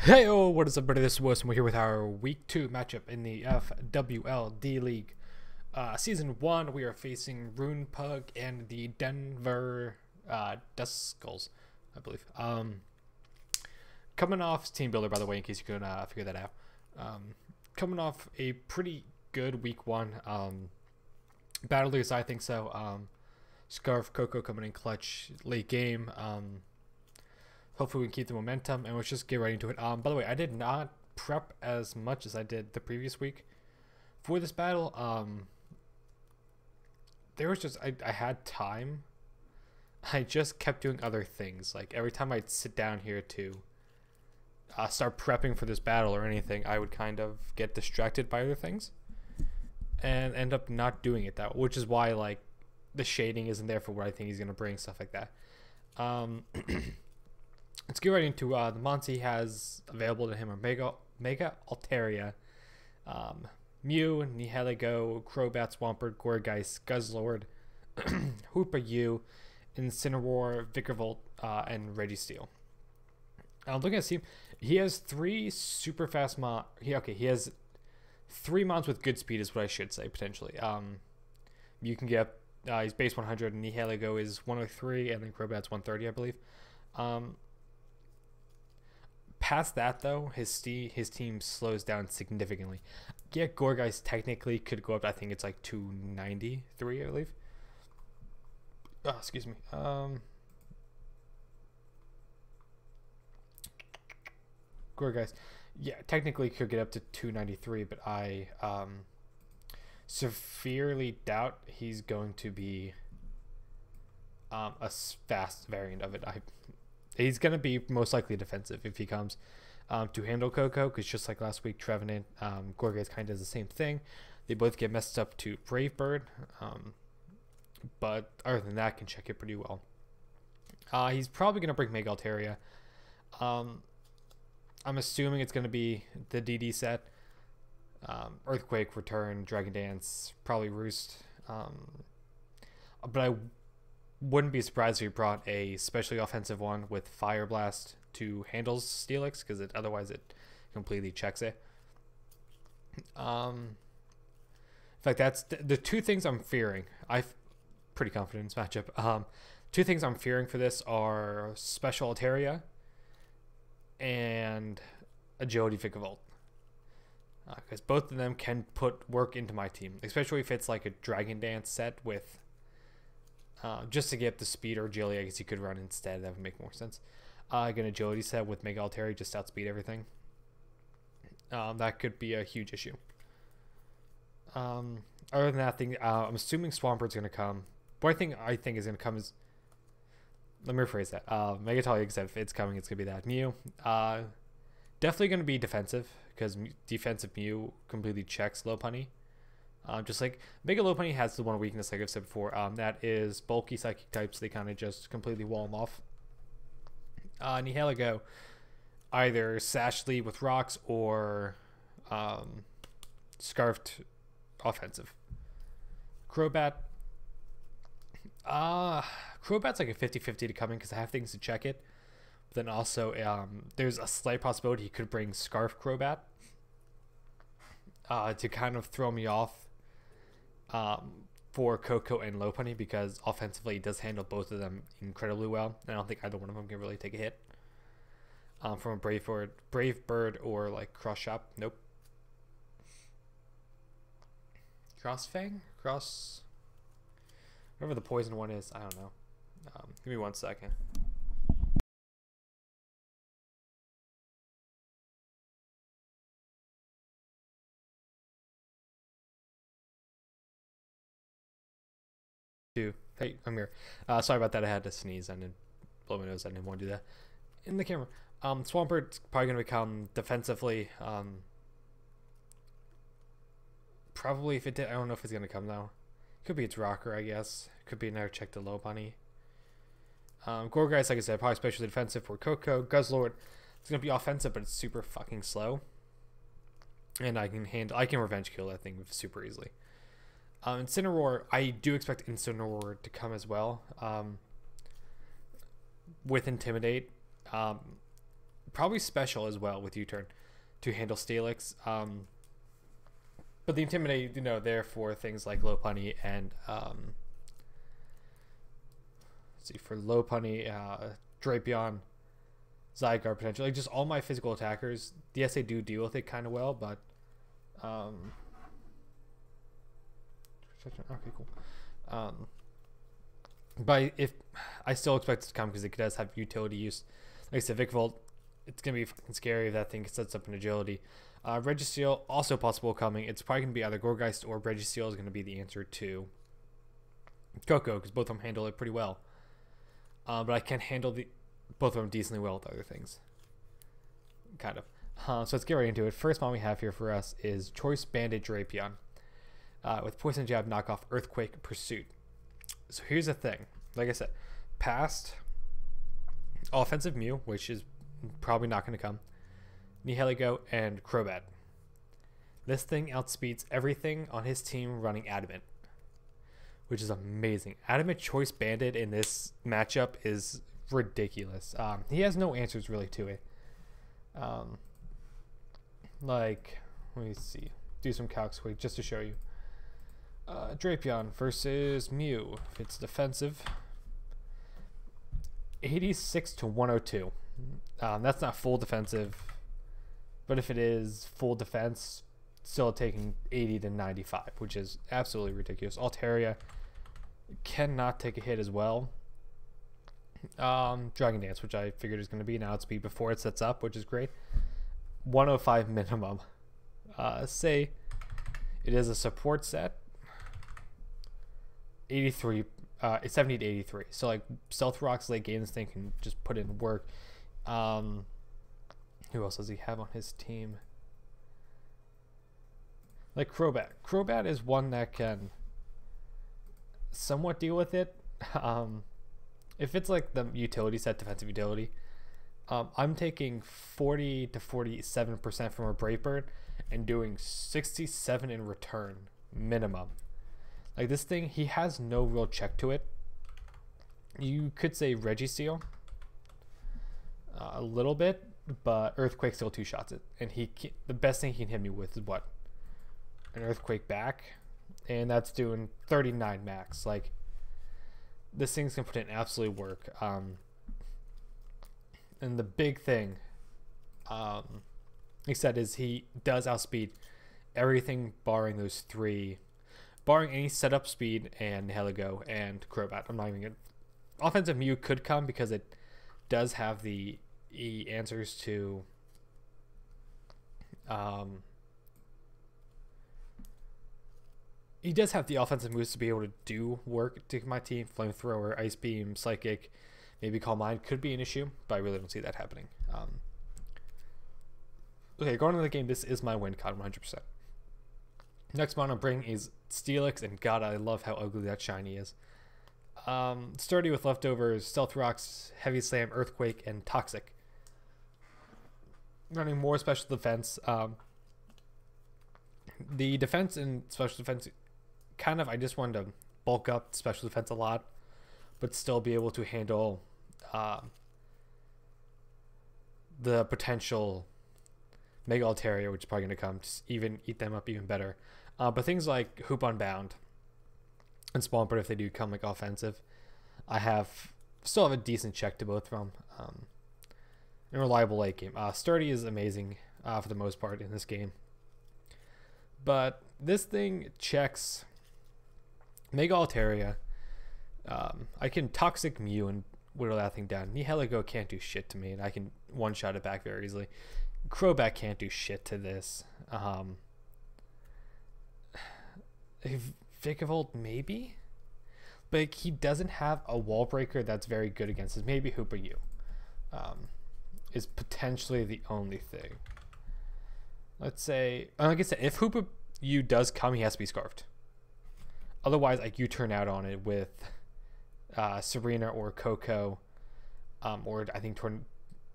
Hey, what is up, buddy? This is Wilson. We're here with our Week 2 matchup in the FWL D League. Season 1, we are facing Rune Pug and the Denver Duskulls, I believe. Coming off Teambuilder, by the way, in case you couldn't figure that out. Coming off a pretty good Week 1. Battlers, I think so. Scarf, Coco coming in clutch late game. Hopefully we can keep the momentum, and let's just get right into it. By the way, I did not prep as much as I did the previous week for this battle. There was just, I had time. I just kept doing other things. Like, every time I'd sit down here to start prepping for this battle or anything, I would kind of get distracted by other things and end up not doing it that way, which is why, like, the shading isn't there for what I think he's going to bring, stuff like that. Let's get right into the mons he has available to him are Mega Altaria, Mew, Nihilego, Crobat, Swampert, Gourgeist, Guzzlord, Hoopa U, Incineroar, Vickervolt, and Registeel. Looking at his team, he has 3 super fast mons. He has 3 mons with good speed is what I should say, potentially. You can get, he's base 100, and Nihilego is 103, and then Crobat's 130, I believe. Past that, though, his team slows down significantly. Yeah, Gourgeist technically could go up. I think it's like 293, I believe. Oh, excuse me. Gourgeist, yeah, technically could get up to 293, but I severely doubt he's going to be a fast variant of it. He's going to be most likely defensive if he comes to handle Coco, because just like last week, Trevenant, Gourgeist kind of does the same thing. They both get messed up to Brave Bird, but other than that, can check it pretty well. He's probably going to bring Mega Altaria. I'm assuming it's going to be the DD set. Earthquake, Return, Dragon Dance, probably Roost. But I wouldn't be surprised if he brought a specially offensive one with Fire Blast to handle Steelix, because otherwise it completely checks it. In fact, that's the 2 things I'm fearing. I'm pretty confident in this matchup. 2 things I'm fearing for this are Special Altaria and Agility Vickervolt. Because both of them can put work into my team, especially if it's like a Dragon Dance set with just to get the speed or agility, I guess you could run instead. That would make more sense. Like an agility set with Mega Altaria, just outspeed everything. That could be a huge issue. Other than that thing, I'm assuming Swampert's going to come. What I think is going to come is, let me rephrase that. Mega Altaria, if it's coming, it's going to be that. Mew, definitely going to be defensive, because defensive Mew completely checks Lopunny. Just like Mega Lopunny has the one weakness, like I've said before, that is bulky psychic types. They kind of just completely wall them off. Nihilego, either Sash Lead with rocks or Scarfed offensive. Crobat, Crobat's like a 50-50 to come in, because I have things to check it. But then also, there's a slight possibility he could bring Scarf Crobat to kind of throw me off for Coco and Lopunny, because offensively he does handle both of them incredibly well. I don't think either one of them can really take a hit from a Brave Bird or like Cross Shop. Nope. Whatever the poison one is, I don't know. Give me 1 second. Hey, I'm here. Sorry about that. I had to sneeze. I didn't blow my nose. I didn't want to do that in the camera. Swampert's probably going to become defensively. Probably if it did, I don't know if it's going to come now. Could be its rocker, I guess. Could be another check to Lopunny. Gourgeist, like I said, probably especially defensive for Coco. Guzzlord, it's going to be offensive, but it's super fucking slow. And I can revenge kill that thing super easily. Incineroar, I do expect Incineroar to come as well. With Intimidate. Probably special as well with U-turn to handle Steelix. But the Intimidate, there for things like low punny and let's see, for low punny, Drapion, Zygarde potentially, like just all my physical attackers. Yes, they do deal with it kind of well, but okay, cool. But if I still expect it to come because it does have utility use. Like I said, Vikavolt, it's gonna be fucking scary if that thing sets up an agility. Registeel also possible coming. It's probably gonna be either Gourgeist or Registeel is gonna be the answer to Coco because both of them handle it pretty well. But I can handle both of them decently well with other things. Kind of. So let's get right into it. First one we have here for us is Choice Banded Drapion. With Poison Jab, Knockoff, Earthquake, Pursuit. So here's the thing. Like I said, past offensive Mew, which is probably not going to come, Nihilego, and Crobat. This thing outspeeds everything on his team running Adamant, which is amazing. Adamant Choice Banded in this matchup is ridiculous. He has no answers really to it. Like, let me see. Do some calcs quick just to show you. Drapion versus Mew. If it's defensive, 86 to 102. That's not full defensive, but if it is full defense, still taking 80 to 95, which is absolutely ridiculous. Altaria cannot take a hit as well. Dragon Dance, which I figured is going to be an outspeed before it sets up, which is great. 105 minimum. Say it is a support set. 83, 70 to 83. So like Stealth Rock's late game, this thing can just put in work. Who else does he have on his team? Like Crobat. Crobat is one that can somewhat deal with it. If it's like the utility set, defensive utility, I'm taking 40 to 47% from a Brave Bird and doing 67 in return minimum. Like this thing, he has no real check to it. You could say Registeel a little bit, but Earthquake still two shots it, and the best thing he can hit me with is what? An Earthquake back, and that's doing 39 max. Like this thing's gonna put in absolute work. And the big thing, he said, is he does outspeed everything barring those three. Barring any setup speed and Nihilego and Crobat. I'm not even gonna. Offensive Mew could come because it does have the answers to he does have the offensive moves to be able to do work to my team. Flamethrower, Ice Beam, Psychic, maybe Calm Mind could be an issue, but I really don't see that happening. Okay, going into the game, this is my win con 100%. Next one I'm bringing is Steelix, and God, I love how ugly that shiny is. Sturdy with leftovers, Stealth Rocks, Heavy Slam, Earthquake, and Toxic. Running more special defense. The defense and special defense, kind of, I just wanted to bulk up special defense a lot, but still be able to handle the potential Mega Altaria, which is probably going to come, just even eat them up even better. But things like Hoop Unbound and Swampert, if they do come like offensive, I still have a decent check to both from. And reliable late game. Sturdy is amazing for the most part in this game. But this thing checks Mega Altaria. I can Toxic Mew and whittle that thing down. Nihilego can't do shit to me, and I can one-shot it back very easily. Crobat can't do shit to this. Vikavolt maybe? But he doesn't have a wall breaker that's very good against this. Maybe Hooper U is potentially the only thing. Let's say, like I said, if Hooper U does come, he has to be Scarfed. Otherwise, like, you turn out on it with Serena or Coco, or I think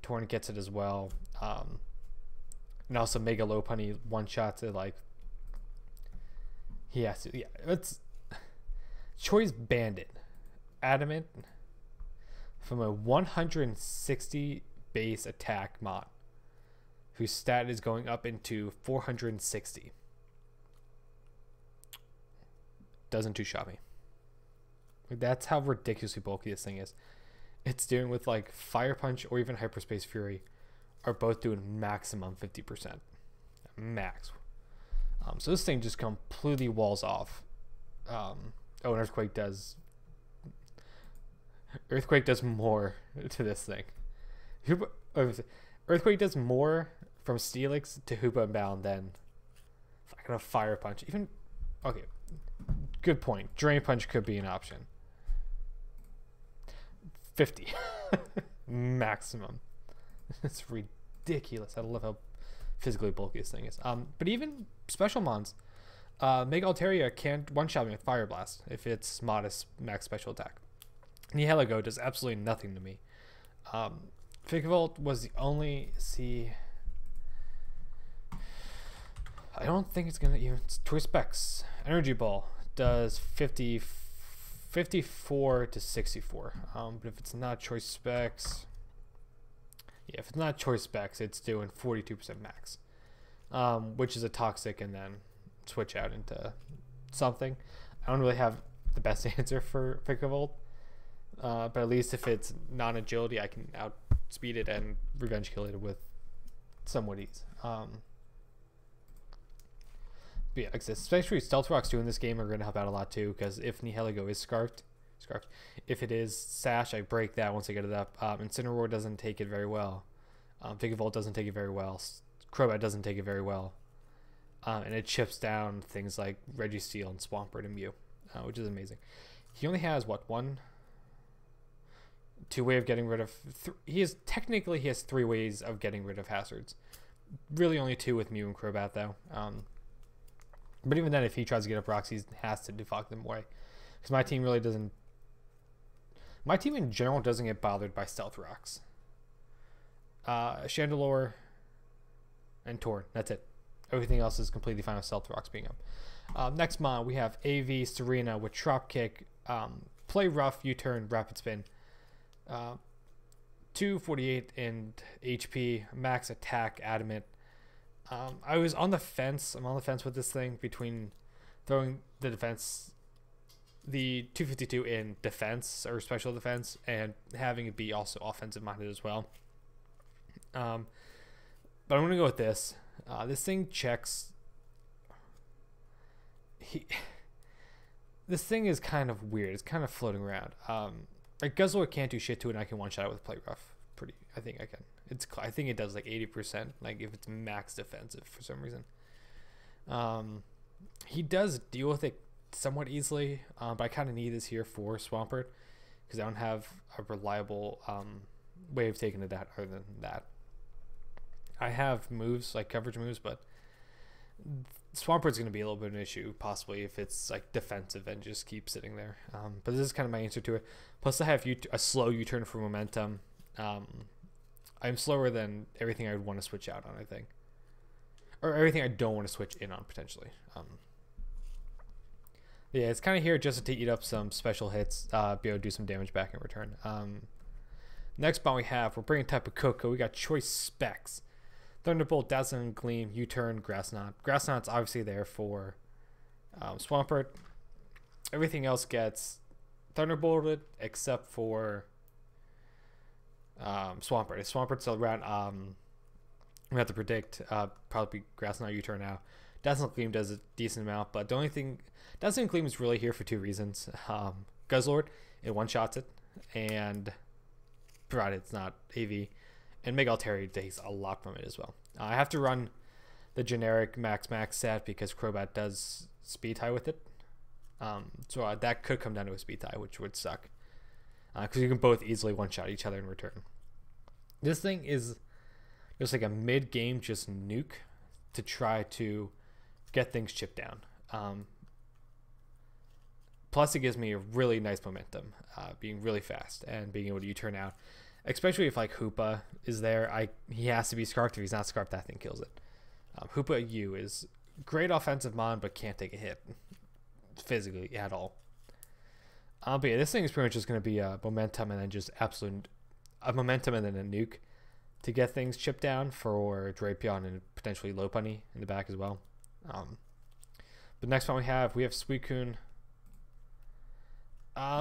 Torn gets it as well. And also Mega Low Punny one-shots it, like, he has to, yeah, it's Choice Bandit. Adamant from a 160 base attack mod, whose stat is going up into 460. Doesn't two-shot me. That's how ridiculously bulky this thing is. It's doing with like Fire Punch or even Hyperspace Fury are both doing maximum 50%. Max. So this thing just completely walls off. Oh, and Earthquake does more to this thing. Earthquake does more from Steelix to Hoopa and Bound than fucking a Fire Punch. Even okay, good point. Drain Punch could be an option. 50 maximum. It's ridiculous. I love how physically bulky this thing is. But even special mons, Mega Altaria can't one-shot me with Fire Blast if it's modest max special attack. Nihilego does absolutely nothing to me. Vikavolt was the only... See... I don't think it's going to even... Choice Specs. Energy Ball does 54 to 64. But if it's not Choice Specs... Yeah, if it's not Choice Specs, it's doing 42% max. Which is a Toxic and then switch out into something. I don't really have the best answer for Vikavolt. But at least if it's non-agility, I can outspeed it and revenge kill it with somewhat ease. But yeah, like I said, especially Stealth Rocks 2 in this game are going to help out a lot too, because if Nihilego is scarfed, if it is Sash, I break that once I get it up. Incineroar doesn't take it very well. Vikavolt doesn't take it very well. Crobat doesn't take it very well. And it chips down things like Registeel and Swampert and Mew, which is amazing. He only has, what, two way of getting rid of... he has 3 ways of getting rid of hazards. Really only 2 with Mew and Crobat, though. But even then, if he tries to get up rocks, he has to defog them away. Because my team really doesn't... My team in general doesn't get bothered by Stealth Rocks. Chandelure and Torn. That's it. Everything else is completely fine with Stealth Rocks being up. Next mod, we have AV Serena with Drop Kick, Play Rough, U-Turn, Rapid Spin. 248 in HP, max attack, Adamant. I was on the fence. I'm on the fence with this thing between throwing the defense, the 252 in defense or special defense, and having it be also offensive minded as well. But I'm gonna go with this. This thing checks. This thing is kind of weird. It's kind of floating around. Like Guzzler can't do shit to it, and I can one shot it with Play Rough. I think I can. I think it does like 80%. Like if it's max defensive for some reason. He does deal with it somewhat easily, but I kind of need this here for Swampert because I don't have a reliable way of taking it out other than that. I have moves like coverage moves, but Swampert's going to be a little bit of an issue possibly if it's like defensive and just keep sitting there. But this is kind of my answer to it. Plus I have a slow U-turn for momentum. I'm slower than everything I would want to switch out on, I think. Or everything I don't want to switch in on, potentially. Yeah, it's kind of here just to eat up some special hits, be able to do some damage back in return. Next bond we have, we're bringing type of Coco. We got Choice Specs. Thunderbolt, Dazzling Gleam, U-Turn, Grass Knot. Grass Knot's obviously there for Swampert. Everything else gets Thunderbolted except for Swampert. If Swampert's around, we have to predict probably Grass Knot U-Turn now. Dazzling Gleam does a decent amount, but the only thing... Dazzling Gleam is really here for 2 reasons. Guzzlord, it one-shots it, and provided it's not AV. And Mega Altaria takes a lot from it as well. I have to run the generic max set because Crobat does speed tie with it. So that could come down to a speed tie, which would suck. Because you can both easily one-shot each other in return. This thing is just like a mid-game just nuke to try to get things chipped down. Plus, it gives me a really nice momentum, being really fast and being able to U-turn out. Especially if like Hoopa is there, he has to be scarfed. If he's not scarfed, that thing kills it. Hoopa U is great offensive mon, but can't take a hit physically at all. But yeah, this thing is pretty much just going to be a momentum and then just absolute momentum and then a nuke. to get things chipped down for Drapion and potentially Lopunny in the back as well. The next one we have Suicune.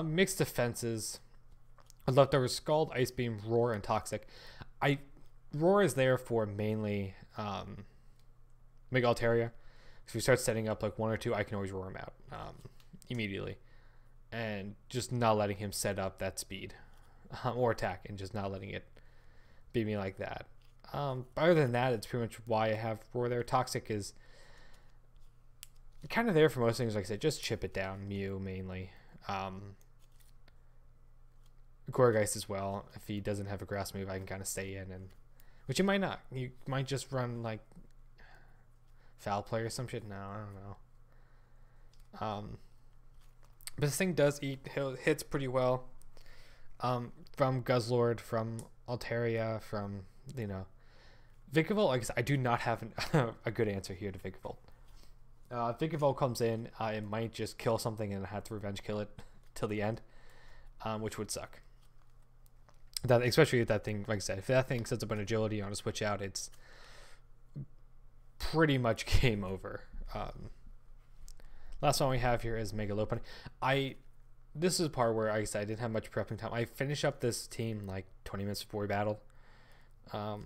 Mixed defenses. Leftover Scald, Ice Beam, Roar, and Toxic. Roar is there for mainly Mega Altaria. If we start setting up like 1 or 2, I can always roar him out immediately. And just not letting him set up that speed or attack, and just not letting it beat me like that. Other than that, it's pretty much why I have Roar there. Toxic is kind of there for most things. Like I said, just chip it down. Mew mainly. Gourgeist as well. If he doesn't have a grass move, I can kind of stay in, and which he might not. You might just run like Foul Play or some shit. No, I don't know. But this thing does hits pretty well. From Guzzlord, from Altaria, from Vikavolt. Like I said, I do not have a good answer here to Vikavolt. Vikavolt comes in, it might just kill something and I have to revenge kill it till the end, which would suck. That, especially if that thing, like I said, if that thing sets up an agility on a switch out, it's pretty much game over. Last one we have here is Mega Lopunny. This is a part where I said I didn't have much prepping time. I finished up this team like 20 minutes before we battled, and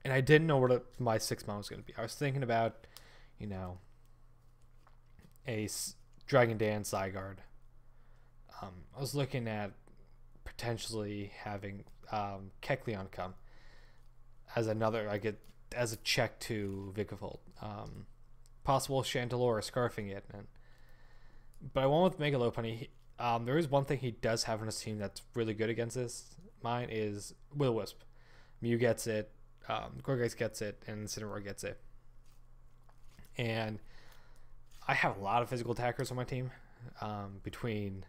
I didn't know what my 6 month was going to be. I was thinking about, a Dragon Dance Zygarde. I was looking at potentially having Kecleon come as as a check to Vikavolt. Possible Chandelure scarfing it, but I went with Mega Lopunny. There is one thing he does have on his team that's really good against this. Mine is Will-O-Wisp. Mew gets it, Gourgeist gets it, and Incineroar gets it. And I have a lot of physical attackers on my team, between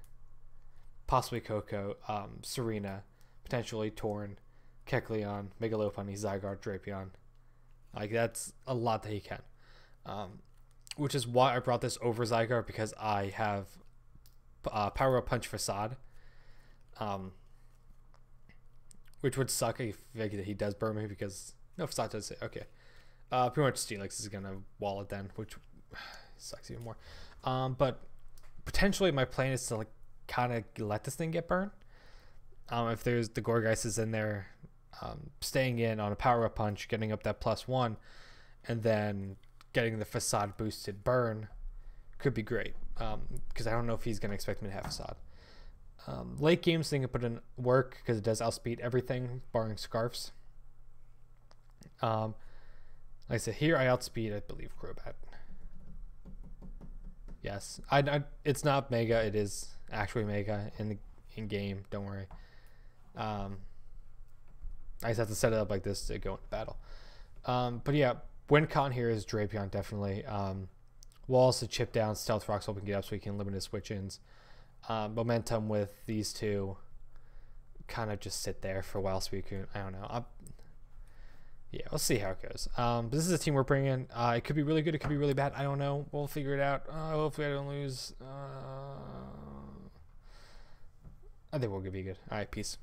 possibly Coco, Serena, potentially Torn, Kecleon, Mega Lopunny, Zygarde, Drapion. Like, that's a lot that he can. Which is why I brought this over Zygarde, because I have Power Up Punch Facade, which would suck if he does burn me, because no, Facade does it. Okay, pretty much Steelix is gonna wall it then, which sucks even more. But potentially my plan is to like kind of let this thing get burned. If there's the Gourgeist is in there, staying in on a Power Up Punch, getting up that +1, and then getting the Facade boosted burn could be great, because I don't know if he's going to expect me to have Facade. Late games thing I put in work, because it does outspeed everything barring Scarfs. Like I said, here I outspeed, I believe, Crobat. Yes, it's not Mega, it is actually Mega in game, don't worry. I just have to set it up like this to go into battle. But yeah, win con here is Drapion, definitely. Walls to chip down, Stealth Rocks hoping to get up so we can limit his switch-ins. Momentum with these two kind of just sit there for a while, Suicune. I don't know. Yeah, we'll see how it goes. This is a team we're bringing. It could be really good. It could be really bad. I don't know. We'll figure it out. Hopefully I don't lose. I think we'll be good. All right, peace.